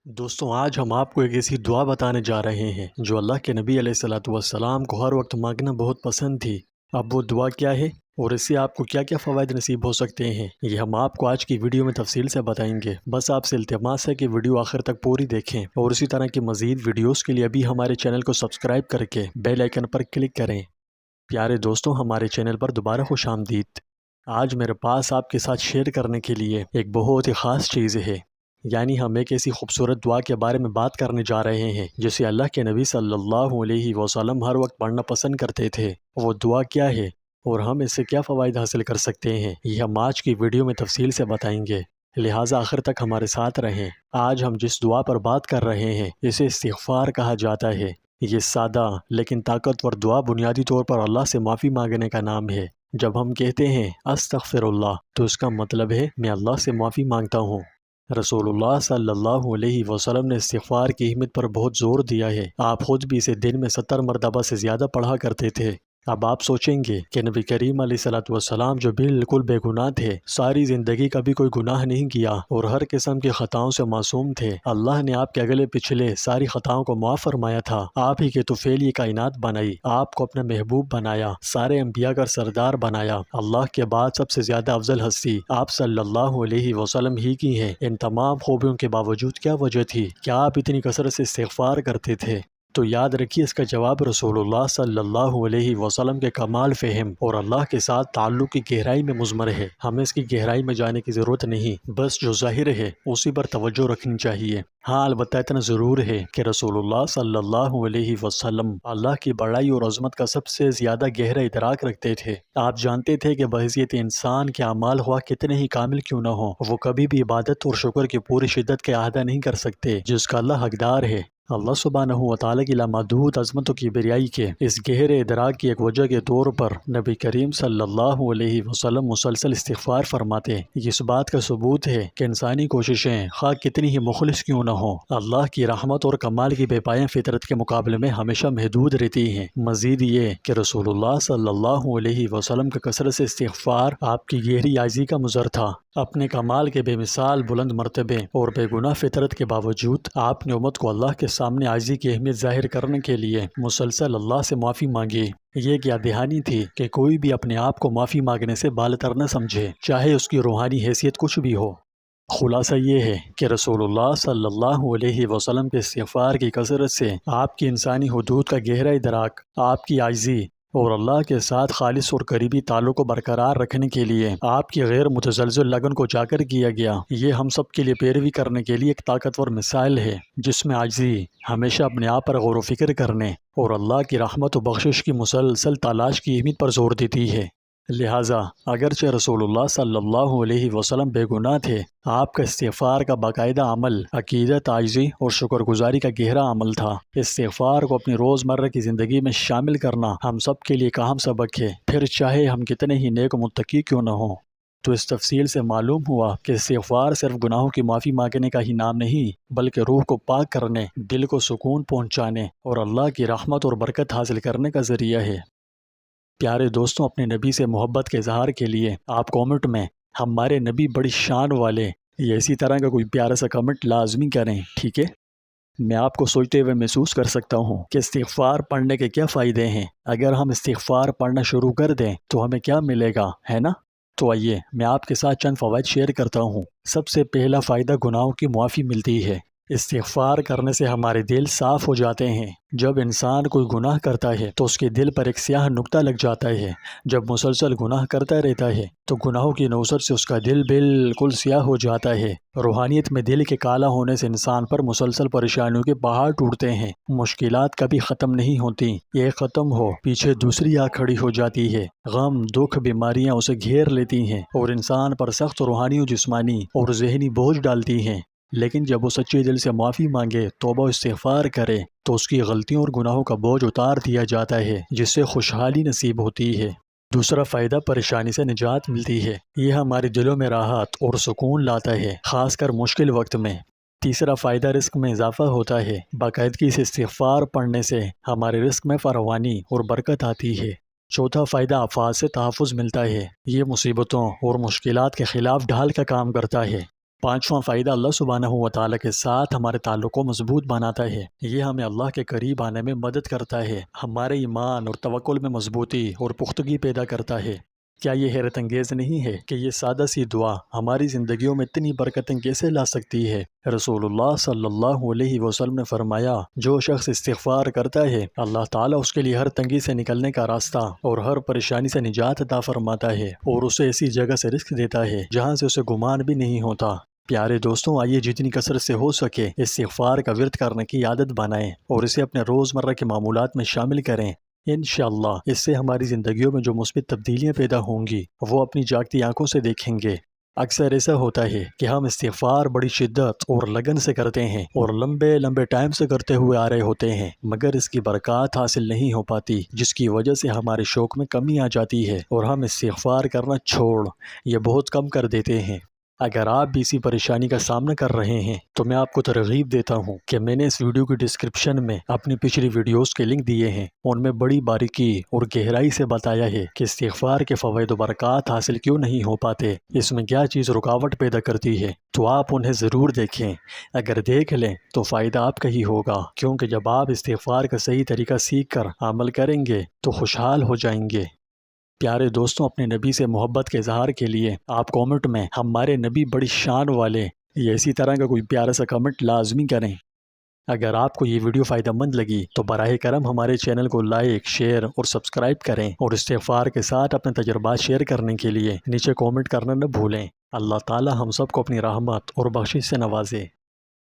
دوستوں آج ہم آپ کو ایک ایسی دعا بتانے جا رہے ہیں جو اللہ کے نبی علیہ الصلوۃ والسلام کو ہر وقت مانگنا بہت پسند تھی۔ اب وہ دعا کیا ہے اور اس سے آپ کو کیا کیا فوائد نصیب ہو سکتے ہیں، یہ ہم آپ کو آج کی ویڈیو میں تفصیل سے بتائیں گے۔ بس آپ سے التماس ہے کہ ویڈیو آخر تک پوری دیکھیں اور اسی طرح کی مزید ویڈیوز کے لیے ابھی ہمارے چینل کو سبسکرائب کر کے بیل آئیکن پر کلک کریں۔ پیارے دوستوں، ہمارے چینل پر دوبارہ خوش آمدید۔ آج میرے پاس آپ کے ساتھ شیئر کرنے کے لیے ایک بہت ہی خاص چیز ہے، یعنی ہم ایک ایسی خوبصورت دعا کے بارے میں بات کرنے جا رہے ہیں جسے اللہ کے نبی صلی اللہ علیہ وسلم ہر وقت پڑھنا پسند کرتے تھے۔ وہ دعا کیا ہے اور ہم اس سے کیا فوائد حاصل کر سکتے ہیں، یہ ہم آج کی ویڈیو میں تفصیل سے بتائیں گے، لہٰذا آخر تک ہمارے ساتھ رہیں۔ آج ہم جس دعا پر بات کر رہے ہیں اسے استغفار کہا جاتا ہے۔ یہ سادہ لیکن طاقتور دعا بنیادی طور پر اللہ سے معافی مانگنے کا نام ہے۔ جب ہم کہتے ہیں استغفر اللہ تو اس کا مطلب ہے میں اللہ سے معافی مانگتا ہوں۔ رسول اللہ صلی اللہ علیہ وسلم نے استغفار کی اہمیت پر بہت زور دیا ہے۔ آپ خود بھی اسے دن میں 70 مرتبہ سے زیادہ پڑھا کرتے تھے۔ اب آپ سوچیں گے کہ نبی کریم علیہ الصلوۃ والسلام جو بالکل بے گناہ تھے، ساری زندگی کبھی کوئی گناہ نہیں کیا اور ہر قسم کی خطاؤں سے معصوم تھے، اللہ نے آپ کے اگلے پچھلے ساری خطاؤں کو معاف فرمایا تھا، آپ ہی کے طفیل یہ کائنات بنائی، آپ کو اپنا محبوب بنایا، سارے انبیاء کا سردار بنایا، اللہ کے بعد سب سے زیادہ افضل ہستی آپ صلی اللہ علیہ وسلم ہی کی ہے۔ ان تمام خوبیوں کے باوجود کیا وجہ تھی؟ کیا آپ اتنی کثرت سے استغفار کرتے تھے؟ تو یاد رکھیے اس کا جواب رسول اللہ صلی اللہ علیہ وسلم کے کمال فہم اور اللہ کے ساتھ تعلق کی گہرائی میں مضمر ہے۔ ہمیں اس کی گہرائی میں جانے کی ضرورت نہیں، بس جو ظاہر ہے اسی پر توجہ رکھنی چاہیے۔ ہاں البتہ اتنا ضرور ہے کہ رسول اللہ صلی اللہ علیہ وسلم اللہ کی بڑائی اور عظمت کا سب سے زیادہ گہرا ادراک رکھتے تھے۔ آپ جانتے تھے کہ بحیثیت انسان کے اعمال ہوا کتنے ہی کامل کیوں نہ ہوں، وہ کبھی بھی عبادت اور شکر کی پوری شدت کے احاطہ نہیں کر سکتے جس کا اللہ حقدار ہے۔ اللہ سبحانہ و تعالیٰ کی لامحدود عظمتوں کی بڑائی کے اس گہرے ادراک کی ایک وجہ کے طور پر نبی کریم صلی اللہ علیہ وسلم مسلسل استغفار فرماتے۔ یہ اس بات کا ثبوت ہے کہ انسانی کوششیں خواہ کتنی ہی مخلص کیوں نہ ہوں، اللہ کی رحمت اور کمال کی بے پایان فطرت کے مقابلے میں ہمیشہ محدود رہتی ہیں۔ مزید یہ کہ رسول اللہ صلی اللہ علیہ وسلم کا کثرت سے استغفار آپ کی گہری عاجزی کا مظہر تھا۔ اپنے کمال کے بے مثال بلند مرتبے اور بے گناہ فطرت کے باوجود آپ نے امت کو اللہ کے سامنے عاجزی کی اہمیت ظاہر کرنے کے لیے مسلسل اللہ سے معافی مانگی۔ یہ کیا دہانی تھی کہ کوئی بھی اپنے آپ کو معافی مانگنے سے بالاتر نہ سمجھے، چاہے اس کی روحانی حیثیت کچھ بھی ہو۔ خلاصہ یہ ہے کہ رسول اللہ صلی اللہ علیہ وسلم کے استغفار کی کثرت سے آپ کی انسانی حدود کا گہرا ادراک، آپ کی عاجزی اور اللہ کے ساتھ خالص اور قریبی تعلق کو برقرار رکھنے کے لیے آپ کی غیر متزلزل لگن کو اجاگر کیا گیا۔ یہ ہم سب کے لیے پیروی کرنے کے لیے ایک طاقتور مثال ہے جس میں عاجزی، ہمیشہ اپنے آپ پر غور و فکر کرنے اور اللہ کی رحمت و بخشش کی مسلسل تلاش کی اہمیت پر زور دیتی ہے۔ لہٰذا اگرچہ رسول اللہ صلی اللہ علیہ وسلم بے گناہ تھے، آپ کا استغفار کا باقاعدہ عمل عقیدت، عاجزی اور شکر گزاری کا گہرا عمل تھا۔ استغفار کو اپنی روزمرہ کی زندگی میں شامل کرنا ہم سب کے لیے ایک اہم سبق ہے، پھر چاہے ہم کتنے ہی نیک و متقی کیوں نہ ہوں۔ تو اس تفصیل سے معلوم ہوا کہ استغفار صرف گناہوں کی معافی مانگنے کا ہی نام نہیں، بلکہ روح کو پاک کرنے، دل کو سکون پہنچانے اور اللہ کی رحمت اور برکت حاصل کرنے کا ذریعہ ہے۔ پیارے دوستوں، اپنے نبی سے محبت کے اظہار کے لیے آپ کامنٹ میں ہمارے نبی بڑی شان والے یا اسی طرح کا کوئی پیارا سا کمنٹ لازمی کریں، ٹھیک ہے؟ میں آپ کو سوچتے ہوئے محسوس کر سکتا ہوں کہ استغفار پڑھنے کے کیا فائدے ہیں۔ اگر ہم استغفار پڑھنا شروع کر دیں تو ہمیں کیا ملے گا، ہے نا؟ تو آئیے میں آپ کے ساتھ چند فوائد شیئر کرتا ہوں۔ سب سے پہلا فائدہ گناہوں کی معافی ملتی ہے۔ استغفار کرنے سے ہمارے دل صاف ہو جاتے ہیں۔ جب انسان کوئی گناہ کرتا ہے تو اس کے دل پر ایک سیاہ نقطہ لگ جاتا ہے۔ جب مسلسل گناہ کرتا رہتا ہے تو گناہوں کی نوسط سے اس کا دل بالکل سیاہ ہو جاتا ہے۔ روحانیت میں دل کے کالا ہونے سے انسان پر مسلسل پریشانیوں کے پہاڑ ٹوٹتے ہیں۔ مشکلات کبھی ختم نہیں ہوتی، ایک ختم ہو پیچھے دوسری آ کھڑی ہو جاتی ہے۔ غم، دکھ، بیماریاں اسے گھیر لیتی ہیں اور انسان پر سخت روحانی و جسمانی اور ذہنی بوجھ ڈالتی ہیں۔ لیکن جب وہ سچے دل سے معافی مانگے، توبہ و استغفار کرے تو اس کی غلطیوں اور گناہوں کا بوجھ اتار دیا جاتا ہے، جس سے خوشحالی نصیب ہوتی ہے۔ دوسرا فائدہ پریشانی سے نجات ملتی ہے۔ یہ ہمارے دلوں میں راحت اور سکون لاتا ہے، خاص کر مشکل وقت میں۔ تیسرا فائدہ رزق میں اضافہ ہوتا ہے۔ باقاعدگی سے استغفار پڑھنے سے ہمارے رزق میں فراوانی اور برکت آتی ہے۔ چوتھا فائدہ آفات سے تحفظ ملتا ہے۔ یہ مصیبتوں اور مشکلات کے خلاف ڈھال کا کام کرتا ہے۔ 5واں فائدہ اللہ سبحانہ و تعالیٰ کے ساتھ ہمارے تعلق کو مضبوط بناتا ہے۔ یہ ہمیں اللہ کے قریب آنے میں مدد کرتا ہے، ہمارے ایمان اور توکل میں مضبوطی اور پختگی پیدا کرتا ہے۔ کیا یہ حیرت انگیز نہیں ہے کہ یہ سادہ سی دعا ہماری زندگیوں میں اتنی برکتیں کیسے لا سکتی ہے؟ رسول اللہ صلی اللہ علیہ وسلم نے فرمایا، جو شخص استغفار کرتا ہے اللہ تعالیٰ اس کے لیے ہر تنگی سے نکلنے کا راستہ اور ہر پریشانی سے نجات عطا فرماتا ہے، اور اسے ایسی جگہ سے رزق دیتا ہے جہاں سے اسے گمان بھی نہیں ہوتا۔ پیارے دوستوں، آئیے جتنی کثرت سے ہو سکے استغفار کا ورد کرنے کی عادت بنائیں اور اسے اپنے روزمرہ کے معمولات میں شامل کریں۔ انشاءاللہ اس سے ہماری زندگیوں میں جو مثبت تبدیلیاں پیدا ہوں گی وہ اپنی جاگتی آنکھوں سے دیکھیں گے۔ اکثر ایسا ہوتا ہے کہ ہم استغفار بڑی شدت اور لگن سے کرتے ہیں اور لمبے ٹائم سے کرتے ہوئے آ رہے ہوتے ہیں، مگر اس کی برکات حاصل نہیں ہو پاتی، جس کی وجہ سے ہمارے شوق میں کمی آ جاتی ہے اور ہم استغفار کرنا چھوڑ یہ بہت کم کر دیتے ہیں۔ اگر آپ بھی اسی پریشانی کا سامنا کر رہے ہیں تو میں آپ کو ترغیب دیتا ہوں کہ میں نے اس ویڈیو کی ڈسکرپشن میں اپنی پچھلی ویڈیوز کے لنک دیے ہیں، ان میں بڑی باریکی اور گہرائی سے بتایا ہے کہ استغفار کے فوائد و برکات حاصل کیوں نہیں ہو پاتے، اس میں کیا چیز رکاوٹ پیدا کرتی ہے، تو آپ انہیں ضرور دیکھیں۔ اگر دیکھ لیں تو فائدہ آپ کا ہی ہوگا، کیونکہ جب آپ استغفار کا صحیح طریقہ سیکھ کر عمل کریں گے تو خوشحال ہو جائیں گے۔ پیارے دوستوں، اپنے نبی سے محبت کے اظہار کے لیے آپ کومنٹ میں ہمارے نبی بڑی شان والے یا اسی طرح کا کوئی پیارا سا کمنٹ لازمی کریں۔ اگر آپ کو یہ ویڈیو فائدہ مند لگی تو براہ کرم ہمارے چینل کو لائک، شیئر اور سبسکرائب کریں، اور استغفار کے ساتھ اپنے تجربات شیئر کرنے کے لیے نیچے کومنٹ کرنا نہ بھولیں۔ اللہ تعالی ہم سب کو اپنی رحمت اور بخشش سے نوازے۔